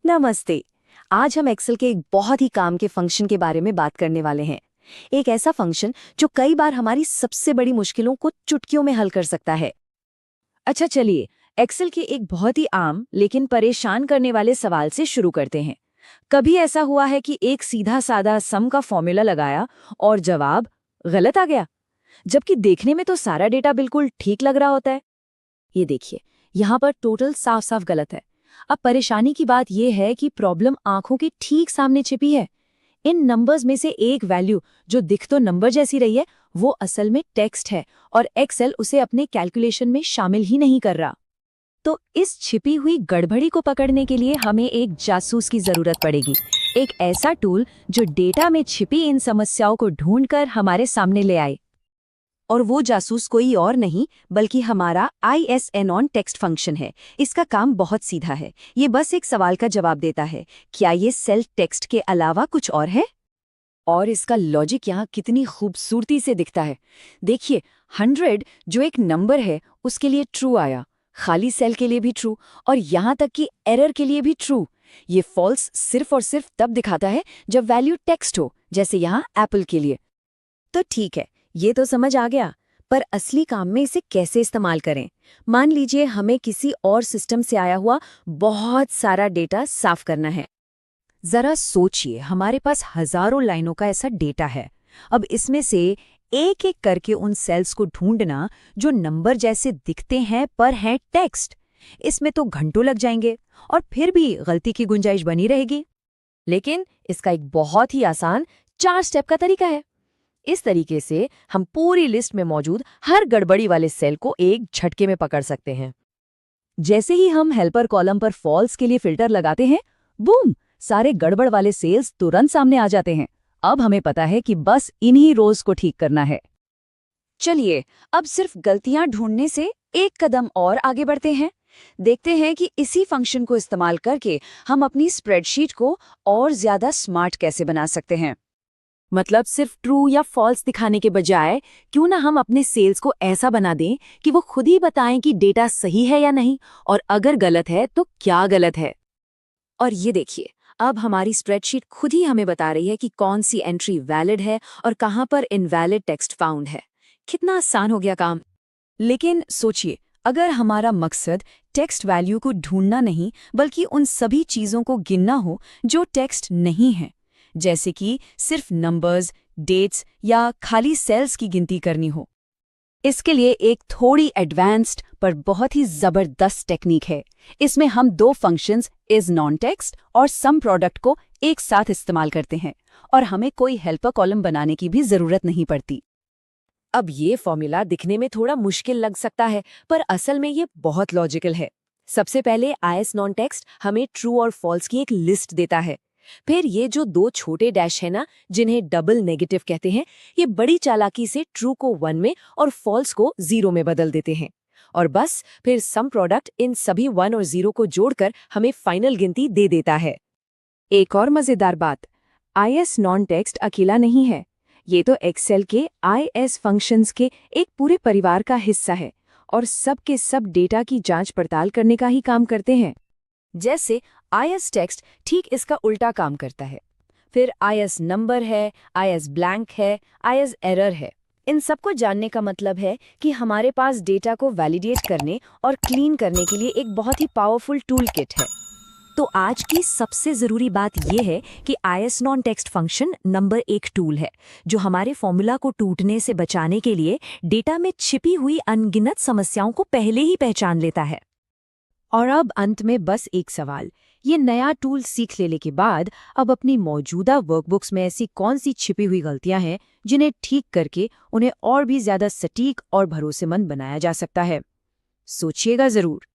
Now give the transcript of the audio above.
नमस्ते। आज हम एक्सेल के एक बहुत ही काम के फंक्शन के बारे में बात करने वाले हैं। एक ऐसा फंक्शन जो कई बार हमारी सबसे बड़ी मुश्किलों को चुटकियों में हल कर सकता है। अच्छा चलिए, एक्सेल के एक बहुत ही आम लेकिन परेशान करने वाले सवाल से शुरू करते हैं। कभी ऐसा हुआ है कि एक सीधा साधा सम का फॉर्मूला लगाया और जवाब गलत आ गया, जबकि देखने में तो सारा डेटा बिल्कुल ठीक लग रहा होता है। ये देखिए, यहाँ पर टोटल साफ साफ गलत है। अब परेशानी की बात यह है कि प्रॉब्लम आंखों के ठीक सामने छिपी है। इन नंबर्स में से एक वैल्यू जो दिख तो नंबर जैसी रही है, वो असल में टेक्स्ट है और एक्सेल उसे अपने कैलकुलेशन में शामिल ही नहीं कर रहा। तो इस छिपी हुई गड़बड़ी को पकड़ने के लिए हमें एक जासूस की जरूरत पड़ेगी। एक ऐसा टूल जो डेटा में छिपी इन समस्याओं को ढूंढकर हमारे सामने ले आए। और वो जासूस कोई और नहीं बल्कि हमारा ISNON टेक्स्ट फंक्शन है। इसका काम बहुत सीधा है। ये बस एक सवाल का जवाब देता है, क्या ये सेल टेक्स्ट के अलावा कुछ और है? और इसका लॉजिक यहाँ कितनी खूबसूरती से दिखता है। देखिए, 100 जो एक नंबर है उसके लिए ट्रू आया, खाली सेल के लिए भी ट्रू, और यहाँ तक कि एरर के लिए भी ट्रू। ये फॉल्स सिर्फ और सिर्फ तब दिखाता है जब वैल्यू टेक्स्ट हो, जैसे यहाँ एप्पल के लिए। तो ठीक है, ये तो समझ आ गया, पर असली काम में इसे कैसे इस्तेमाल करें? मान लीजिए हमें किसी और सिस्टम से आया हुआ बहुत सारा डेटा साफ करना है। जरा सोचिए, हमारे पास हजारों लाइनों का ऐसा डेटा है। अब इसमें से एक एक करके उन सेल्स को ढूंढना जो नंबर जैसे दिखते हैं पर हैं टेक्स्ट, इसमें तो घंटों लग जाएंगे और फिर भी गलती की गुंजाइश बनी रहेगी। लेकिन इसका एक बहुत ही आसान 4 स्टेप का तरीका है। इस तरीके से हम पूरी लिस्ट में मौजूद हर गड़बड़ी वाले सेल को एक झटके में पकड़ सकते हैं। जैसे ही हम हेल्पर कॉलम पर फॉल्स के लिए फिल्टर लगाते हैं, बूम, सारे गड़बड़ वाले सेल्स तुरंत सामने आ जाते हैं। अब हमें पता है कि बस इन्हीं रोज को ठीक करना है। चलिए, अब सिर्फ गलतियां ढूंढने से एक कदम और आगे बढ़ते हैं। देखते हैं कि इसी फंक्शन को इस्तेमाल करके हम अपनी स्प्रेडशीट को और ज्यादा स्मार्ट कैसे बना सकते हैं। मतलब सिर्फ ट्रू या फॉल्स दिखाने के बजाय क्यों ना हम अपने सेल्स को ऐसा बना दें कि वो खुद ही बताएं कि डेटा सही है या नहीं, और अगर गलत है तो क्या गलत है। और ये देखिए, अब हमारी स्प्रेडशीट खुद ही हमें बता रही है कि कौन सी एंट्री वैलिड है और कहाँ पर इनवैलिड टेक्स्ट फाउंड है। कितना आसान हो गया काम। लेकिन सोचिए, अगर हमारा मकसद टेक्स्ट वैल्यू को ढूंढना नहीं बल्कि उन सभी चीज़ों को गिनना हो जो टेक्स्ट नहीं है, जैसे कि सिर्फ नंबर्स, डेट्स या खाली सेल्स की गिनती करनी हो। इसके लिए एक थोड़ी एडवांस्ड पर बहुत ही जबरदस्त टेक्निक है। इसमें हम दो फंक्शंस इज नॉन टेक्स्ट और सम प्रोडक्ट को एक साथ इस्तेमाल करते हैं और हमें कोई हेल्पर कॉलम बनाने की भी जरूरत नहीं पड़ती। अब ये फॉर्मूला दिखने में थोड़ा मुश्किल लग सकता है, पर असल में ये बहुत लॉजिकल है। सबसे पहले ISNON टेक्स्ट हमें ट्रू और फॉल्स की एक लिस्ट देता है। फिर ये जो 2 छोटे डैश है ना, जिन्हें डबल नेगेटिव कहते हैं, ये बड़ी चालाकी से ट्रू को 1 में और फॉल्स को 0 में बदल देते हैं। और बस फिर सम प्रोडक्ट इन सभी 1 और 0 को जोड़कर हमें फाइनल गिनती दे देता है। एक और मजेदार बात, ISNON टेक्स्ट अकेला नहीं है। ये तो एक्सेल के IS फंक्शंस के एक पूरे परिवार का हिस्सा है और सब के सब डेटा की जांच पड़ताल करने का ही काम करते हैं। जैसे IS टेक्स्ट ठीक इसका उल्टा काम करता है। फिर IS नंबर है, IS ब्लैंक है, IS एरर है। इन सबको जानने का मतलब है कि हमारे पास डेटा को वैलिडेट करने और क्लीन करने के लिए एक बहुत ही पावरफुल टूल किट है। तो आज की सबसे ज़रूरी बात यह है कि ISNON text function number 1 tool है, जो हमारे फॉर्मूला को टूटने से बचाने के लिए डेटा में छिपी हुई अनगिनत समस्याओं को पहले ही पहचान लेता है। और अब अंत में बस एक सवाल, ये नया टूल सीख लेने के बाद अब अपनी मौजूदा वर्कबुक्स में ऐसी कौन सी छिपी हुई गलतियां हैं जिन्हें ठीक करके उन्हें और भी ज़्यादा सटीक और भरोसेमंद बनाया जा सकता है? सोचिएगा ज़रूर।